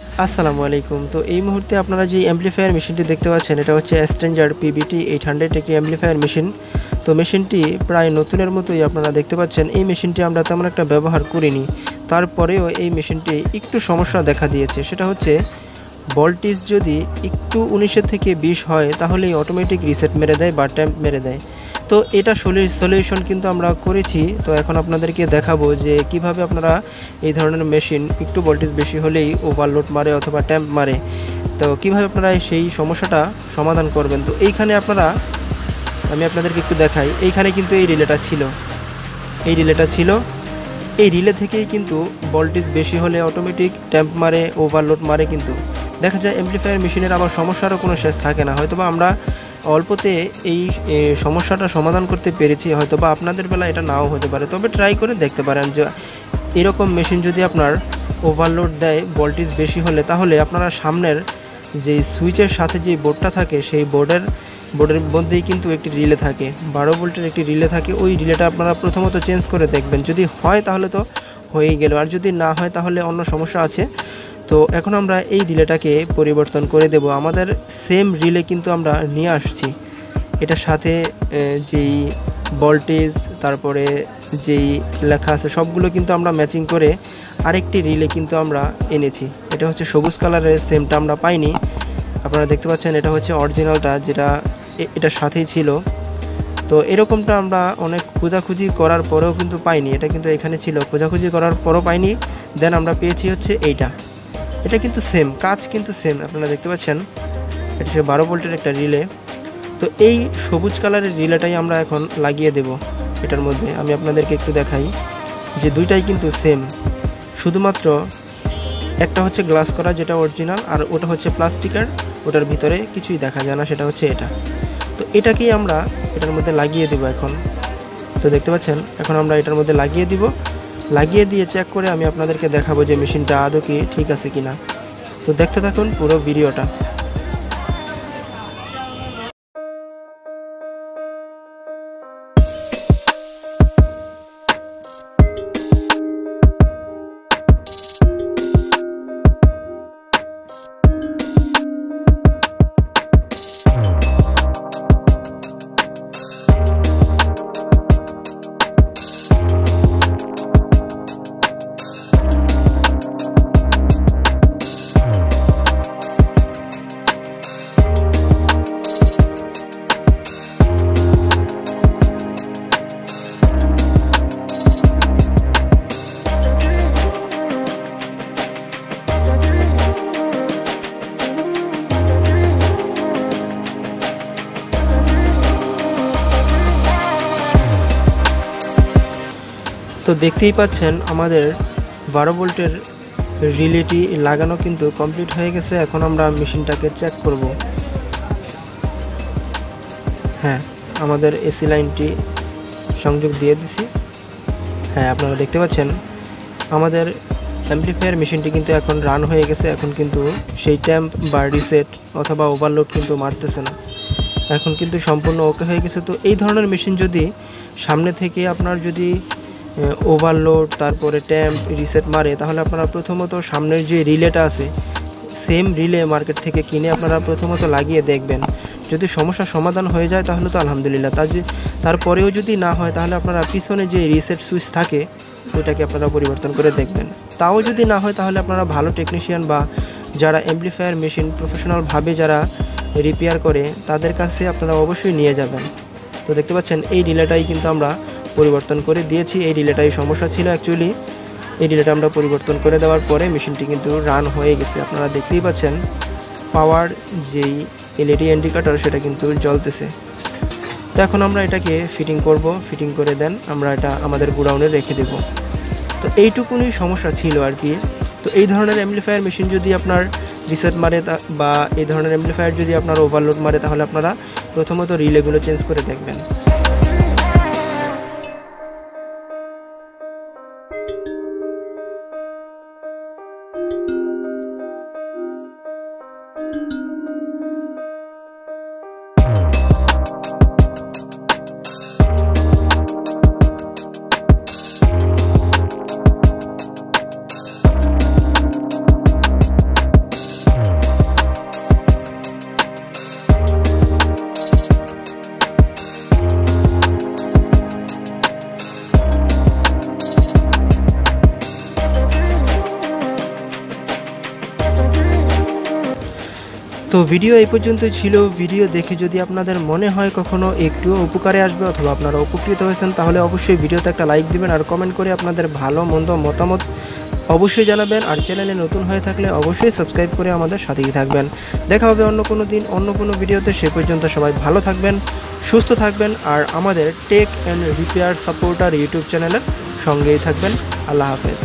আসসালামু আলাইকুম। তো এই মুহূর্তে আপনারা যে অ্যাম্পলিফায়ার মেশিনটি দেখতে পাচ্ছেন এটা হচ্ছে স্ট্যাঞ্জার PBT800 একটি অ্যাম্পলিফায়ার মেশিন। তো মেশিনটি প্রায় নতুনের মতোই আপনারা দেখতে পাচ্ছেন। এই মেশিনটি আমরা তেমন একটা ব্যবহার করিনি, তারপরেও এই মেশিনটি একটু সমস্যা দেখা দিয়েছে। সেটা হচ্ছে ভোল্টেজ যদি একটু 19 থেকে 20 হয় তাহলেই অটোমেটিক রিসেট মেরে দেয় বা ট্যাম্প মেরে দেয়। তো এটা সলিউশন কিন্তু আমরা করেছি। তো এখন আপনাদেরকে দেখাবো যে কিভাবে আপনারা এই ধরনের মেশিন একটু ভোল্টেজ বেশি হলেই ওভারলোড মারে অথবা ট্যাম্প মারে, তো কিভাবে আপনারা সেই সমস্যাটা সমাধান করবেন। তো এইখানে আমি আপনাদেরকে একটু দেখাই। এইখানে কিন্তু এই রিলেটা ছিল, এই রিলে থেকেই কিন্তু ভোল্টেজ বেশি হলে অটোমেটিক ট্যাম্প মারে, ওভারলোড মারে। কিন্তু দেখা যায় অ্যাম্পলিফায়ার মেশিনের আবার সমস্যারও কোনো শেষ থাকে না। হয়তোবা আমরা অল্পতে এই সমস্যাটা সমাধান করতে পেরেছি, হয়তোবা আপনাদের বেলা এটা নাও হতে পারে। তবে ট্রাই করে দেখতে পারেন যে এরকম মেশিন যদি আপনার ওভারলোড দেয় ভোল্টেজ বেশি হলে, তাহলে আপনারা সামনের যে সুইচের সাথে যে বোর্ডটা থাকে সেই বোর্ডের মধ্যেই কিন্তু একটি রিলে থাকে, 12 ভোল্টের একটি রিলে থাকে। ওই রিলেটা আপনারা প্রথমত চেঞ্জ করে দেখবেন, যদি হয় তাহলে তো হয়েই গেল, আর যদি না হয় তাহলে অন্য সমস্যা আছে। তো এখন আমরা এই রিলেটাকে পরিবর্তন করে দেব। আমাদের সেম রিলে কিন্তু আমরা নিয়ে আসছি, এটার সাথে যেই ভোল্টেজ তারপরে যেই লেখা আছে সবগুলো কিন্তু আমরা ম্যাচিং করে আরেকটি রিলে কিন্তু আমরা এনেছি। এটা হচ্ছে সবুজ কালারের, সেমটা আমরা পাইনি। আপনারা দেখতে পাচ্ছেন এটা হচ্ছে অরিজিনালটা, যেটা এটার সাথেই ছিল। তো এরকমটা আমরা অনেক খোঁজাখুঁজি করার পরেও কিন্তু পাইনি, এটা কিন্তু এখানে ছিল, খোঁজাখুঁজি করার পরও পাইনি। দেন আমরা পেয়েছি হচ্ছে এটা কিন্তু সেম, কাজ কিন্তু সেম। আপনারা দেখতে পাচ্ছেন এটা হচ্ছে 12 ভোল্টের একটা রিলে। তো এই সবুজ কালারের রিলেটাই আমরা এখন লাগিয়ে দেব এটার মধ্যে। আমি আপনাদেরকে একটু দেখাই যে দুইটাই কিন্তু সেম, শুধুমাত্র একটা হচ্ছে গ্লাস করা যেটা অরিজিনাল, আর ওটা হচ্ছে প্লাস্টিকের, ওটার ভিতরে কিছুই দেখা যায় না, সেটা হচ্ছে এটা। তো এটাকেই আমরা এটার মধ্যে লাগিয়ে দেব এখন। তো দেখতে পাচ্ছেন এখন আমরা এটার মধ্যে লাগিয়ে দিয়ে চেক করে আমি আপনাদেরকে দেখাবো যে মেশিনটা আদৌ কি ঠিক আছে কিনা। তো দেখতে থাকুন পুরো ভিডিওটা। তো দেখতেই পাচ্ছেন আমাদের 12 ভোল্টের রিলেটি লাগানো কিন্তু কমপ্লিট হয়ে গেছে। এখন আমরা মেশিনটাকে চেক করব। হ্যাঁ, আমাদের এসি লাইনটি সংযোগ দিয়ে দিছি। হ্যাঁ, আপনারা দেখতে পাচ্ছেন আমাদের অ্যাম্পলিফায়ার মেশিনটি কিন্তু এখন রান হয়ে গেছে। এখন কিন্তু সেই ট্যাম্প বা রিসেট অথবা ওভারলোড কিন্তু মারতেছে না, এখন কিন্তু সম্পূর্ণ ওকে হয়ে গেছে। তো এই ধরনের মেশিন যদি সামনে থেকে আপনার যদি ওভারলোড তারপরে ট্যাম্প রিসেট মারে, তাহলে আপনারা প্রথমত সামনের যে রিলেটা আছে সেম রিলে মার্কেট থেকে কিনে আপনারা প্রথমত লাগিয়ে দেখবেন। যদি সমস্যার সমাধান হয়ে যায় তাহলে তো আলহামদুলিল্লাহ, তারপরেও যদি না হয় তাহলে আপনারা পিছনে যে রিসেট সুইচ থাকে ওইটাকে আপনারা পরিবর্তন করে দেখবেন। তাও যদি না হয় তাহলে আপনারা ভালো টেকনিশিয়ান বা যারা অ্যাম্পলিফায়ার মেশিন প্রফেশনালভাবে যারা রিপেয়ার করে তাদের কাছে আপনারা অবশ্যই নিয়ে যাবেন। তো দেখতে পাচ্ছেন এই রিলেটাই কিন্তু আমরা পরিবর্তন করে দিয়েছি। এই রিলেটাই সমস্যা ছিল অ্যাকচুয়ালি। এই রিলেটা আমরা পরিবর্তন করে দেওয়ার পরে মেশিনটি কিন্তু রান হয়ে গেছে। আপনারা দেখতেই পাচ্ছেন পাওয়ার যেই এলইডি ইন্ডিকেটর সেটা কিন্তু জ্বলতেছে। তো এখন আমরা এটাকে ফিটিং করব, ফিটিং করে দেন আমরা এটা আমাদের গোডাউনে রেখে দেব। তো এইটুকুনই সমস্যা ছিল আর কি। তো এই ধরনের অ্যাম্পলিফায়ার মেশিন যদি আপনার রিসেট মারে বা এই ধরনের অ্যাম্পলিফায়ার যদি আপনার ওভারলোড মারে, তাহলে আপনারা প্রথমত রিলেগুলো চেঞ্জ করে দেখবেন। তো ভিডিও এই পর্যন্তই ছিল। ভিডিও দেখে যদি আপনাদের মনে হয় কখনো একটুও উপকারে আসবে অথবা আপনারা উপকৃত হয়েছেন, তাহলে অবশ্যই ভিডিওতে একটা লাইক দিবেন আর কমেন্ট করে আপনাদের ভালো মন্দ মতামত অবশ্যই জানাবেন। আর চ্যানেলে নতুন হয়ে থাকলে অবশ্যই সাবস্ক্রাইব করে আমাদের সাথেই থাকবেন। দেখা হবে অন্য কোনো দিন অন্য কোনো ভিডিওতে। সে পর্যন্ত সবাই ভালো থাকবেন, সুস্থ থাকবেন আর আমাদের tech and repair supporter YouTube চ্যানেলের সঙ্গেই থাকবেন। আল্লাহ হাফেজ।